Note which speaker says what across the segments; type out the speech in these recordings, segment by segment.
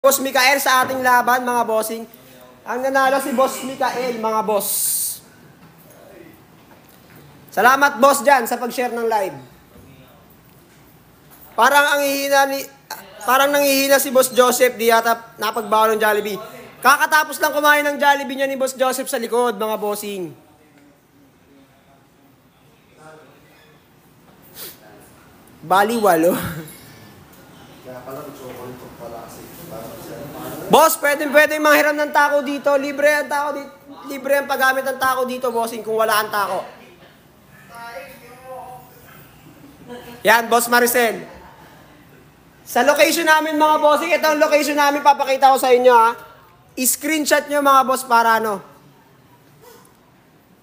Speaker 1: Boss Mikael sa ating laban, mga bossing. Ang nanalo si Boss Mikael, mga boss. Salamat, boss, dyan sa pag-share ng live. Parang nanghihina si Boss Joseph, di yata napagbawa ng Jollibee. Kakatapos lang kumain ng Jollibee niya ni Boss Joseph sa likod, mga bossing. Baliwalo. Boss, pwede manghiram ng tako dito. Libre ang tako dito. Libre ang paggamit ng tako dito, bossing, kung wala ang tako. Yan, Boss Maricel. Sa location namin, mga bossing, ito ang location namin, papakita ko sa inyo, ha. I-screenshot nyo, mga boss, para ano.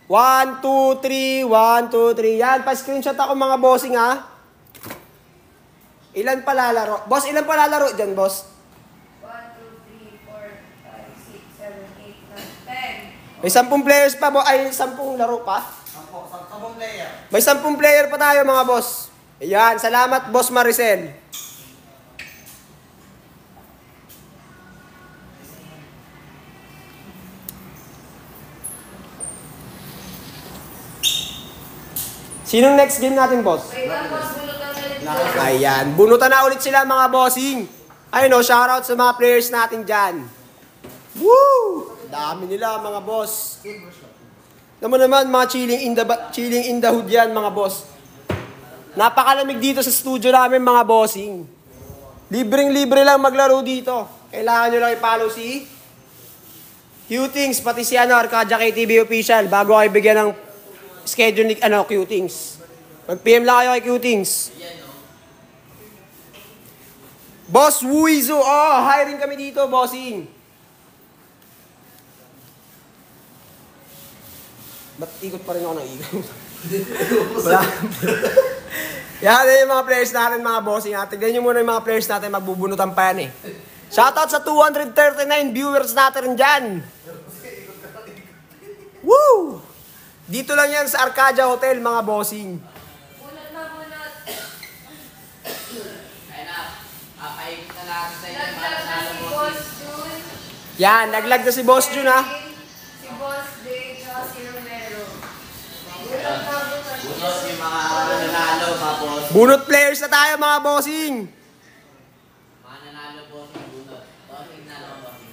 Speaker 1: 1, 2, 3, 1, 2, 3. Yan, pa-screenshot ako, mga bossing, ha. Ilan pa lalaro? Boss, ilan pa lalaro dyan, boss?
Speaker 2: 1, 2, 3, 4, 5, 6, 7, 8, 9, 10.
Speaker 1: May 10 players pa, ay 10 laro pa?
Speaker 3: 10 player.
Speaker 1: May 10 player pa tayo, mga boss. Ayan, salamat, Boss Maricel. Sinong next game natin, boss?
Speaker 2: Wait lang, boss. Bulutan ulit.
Speaker 1: Ayan, bunutan na ulit sila, mga bossing. Ayun o, shoutout sa mga players natin dyan. Woo! Dami nila, mga boss. Naman, mga chilling in the hood yan, mga boss. Napakalamig dito sa studio namin, mga bossing. Libreng-libre lang maglaro dito. Kailangan nyo lang i-follow si Q-Tings, pati si Arcadia KTV Official, bago kayo bigyan ng schedule ni Q-Tings. Mag-PM lang kayo kay Q-Tings. Boss Wuizo, hiring kami dito, bossing. Ba't ikot pa rin ako ng ikot? Wala. Yan yung mga players natin, mga bossing. Tignan nyo muna yung mga players natin, magbubunutan pa yan eh. Shoutout sa 239 viewers natin dyan. Woo! Dito lang yan sa Arcadia Hotel, mga bossing.
Speaker 2: Bunot na, bunot.
Speaker 3: Ayun na. Papaikot na natin sa inyo.
Speaker 2: Naglag na si Boss Jun.
Speaker 1: Yan, naglag na si Boss Jun, ha?
Speaker 2: Si Boss Day, tsaka si Romero. Bunot na, bunot.
Speaker 3: Bunot yung mga nanalo, mga boss.
Speaker 1: Bunot players na tayo, mga bossing.
Speaker 3: Mga nanalo, boss, yung bunot. Bossing na lang, bossing.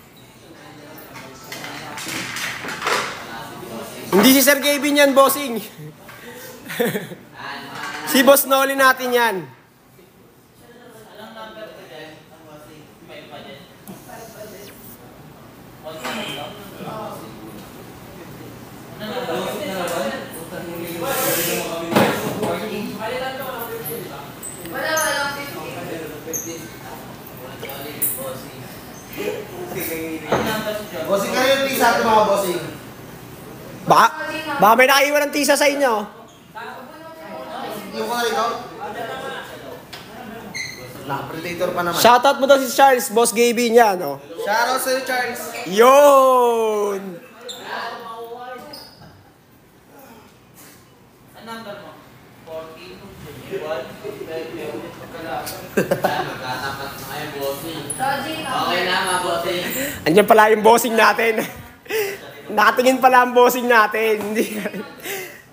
Speaker 1: Hindi si Sir Gavin yan, bossing. Si Boss Noli natin yan.
Speaker 3: Anong number ko dyan? Ang bossing. May pa dyan.
Speaker 2: Wala, walang 50.
Speaker 4: Bossing kayo yung tisa ito mga bossing.
Speaker 1: Baka may nakaiwan ng tisa sa inyo.
Speaker 4: Yung ka na ikaw? Predator pa naman.
Speaker 1: Shoutout mo daw si Charles, Boss Gavin yan, oh.
Speaker 4: Shoutout sa'yo, Charles.
Speaker 1: Yun!
Speaker 3: Ang number mo? 14, 1, magkatapat na kayo, bossing.
Speaker 2: Roger,
Speaker 3: Okay na, mga bossing.
Speaker 1: Andiyan pala yung bossing natin. Nakatingin pala ang bossing natin.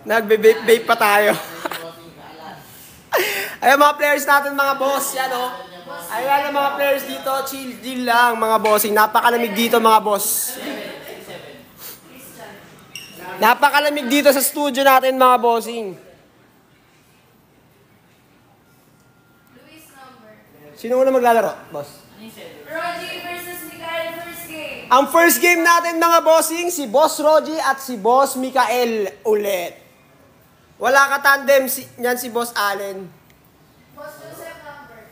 Speaker 1: Nagbe-vape pa tayo. Ayan mga players natin, mga boss. Yan, oh. Ayan ang mga players dito. Chill lang, mga bossing. Napakalamig dito, mga boss. Napakalamig dito sa studio natin, mga bossing.
Speaker 2: Luis number.
Speaker 1: Sino muna maglalaro, boss?
Speaker 2: Roger versus Mikael, first game.
Speaker 1: Ang first game natin, mga bossing, si Boss Rogie at si Boss Mikael ulit. Wala ka tandem yan si Boss Allen.
Speaker 2: Boss Joseph number.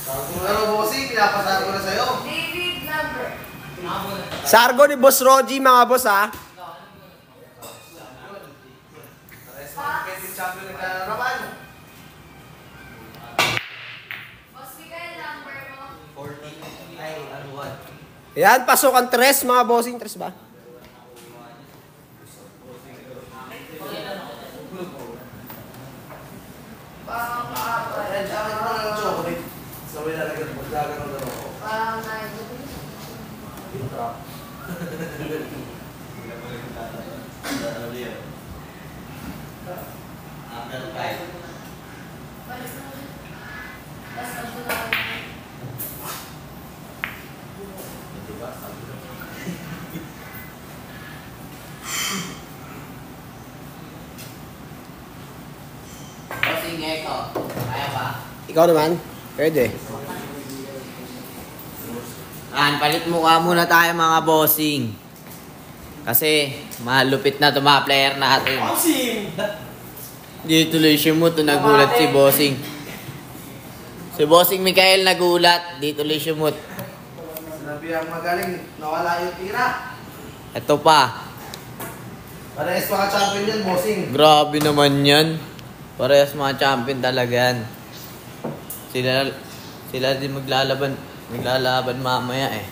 Speaker 4: Kung ano bossing, pinapasabi ko na sa'yo.
Speaker 2: David number.
Speaker 1: Sargo ni Boss Rogie, mga boss, ha?
Speaker 4: Champion nagkararapan.
Speaker 2: Boss Mikael number mo.
Speaker 3: 14. Ay, ano, 1?
Speaker 1: Yan, pasok ang tres, mga bossing. Tres ba?
Speaker 4: Red, akin mo lang ng chocolate. So, may lalagyan mo. Maglagan ng dalawa ko.
Speaker 2: Parang naibot.
Speaker 3: Number 5.
Speaker 2: Palis na ulit. Tapos ang tulad.
Speaker 3: Diba? Sabi ko. Bossing Eko. Kaya ba?
Speaker 1: Ikaw naman? Pwede.
Speaker 5: Palit mukha muna tayo mga bossing. Kasi malupit na ito mga player natin.
Speaker 1: Bossing!
Speaker 5: Di tuloy siya mo ito nagulat si bossing. Si bossing Mikael nagulat. Di tuloy siya mo.
Speaker 4: Sinabi ang magaling, nawala yung tira.
Speaker 5: Ito pa.
Speaker 4: Parehas mga champion yan, bossing.
Speaker 5: Grabe naman yan. Parehas mga champion talaga yan. Sila din maglalaban mamaya eh.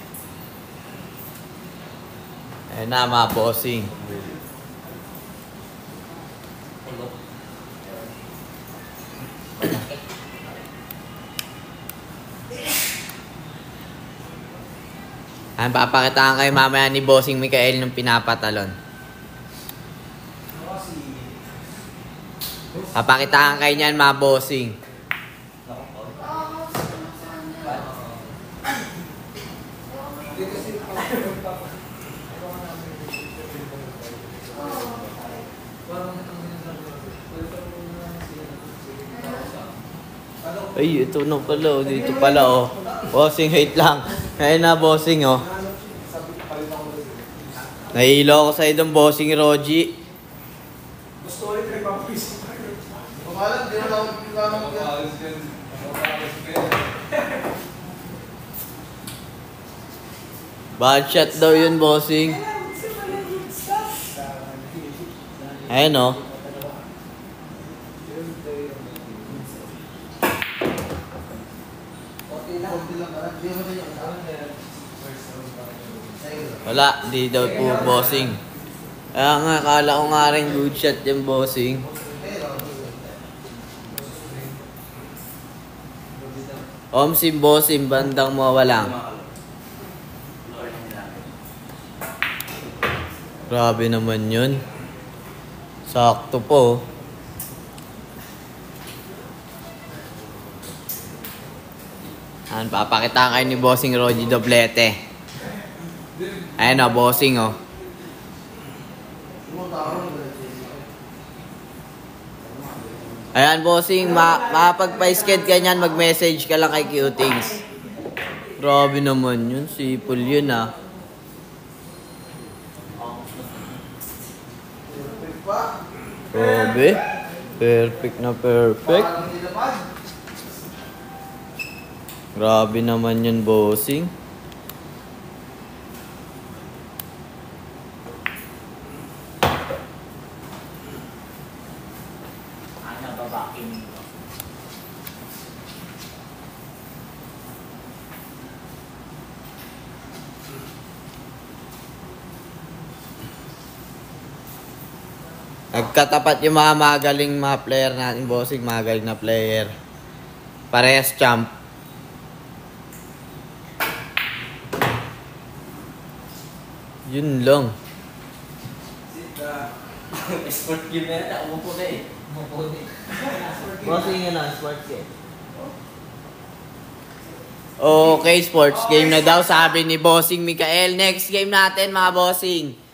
Speaker 5: Ayun na mga bossing. Papakitaan kayo mamaya ni bossing Mikael ng pinapatalon. Papakitaan kayo niyan mga bossing. Ay, ito na pala oh. Dito pala oh. Bossing, wait lang. Ayun na bossing oh. Nahihilo ako sa idong bossing Roji.
Speaker 1: Gusto ulit nagpapawisip.
Speaker 4: Kumalang, di na lang yan.
Speaker 5: Bad shot daw yun bossing. Ayun oh. Wala, di daw po bossing. Kaya nga, akala ko nga rin good shot yung bossing. Si bossing, bandang mawalang. Grabe naman yun. Sakto po. Papakitaan kayo ni bossing Roji doblete. Ayun o, bossing o. Ayan, bossing, makapagpa-sked ka niyan, mag-message ka lang kay Cutings. Grabe naman yun, sipol yun ah. Grabe, perfect na perfect. Grabe naman yun, bossing. Nagkatapat yung mga magaling mga player natin, bossing. Magaling na player. Parehas champ. Yun lang.
Speaker 3: Sport game na yata. Umupo na eh. Umupo na eh.
Speaker 5: Bossing yun lang, sports game. Okay, sports game na daw sabi ni bossing Mikael. Next game natin mga bossing.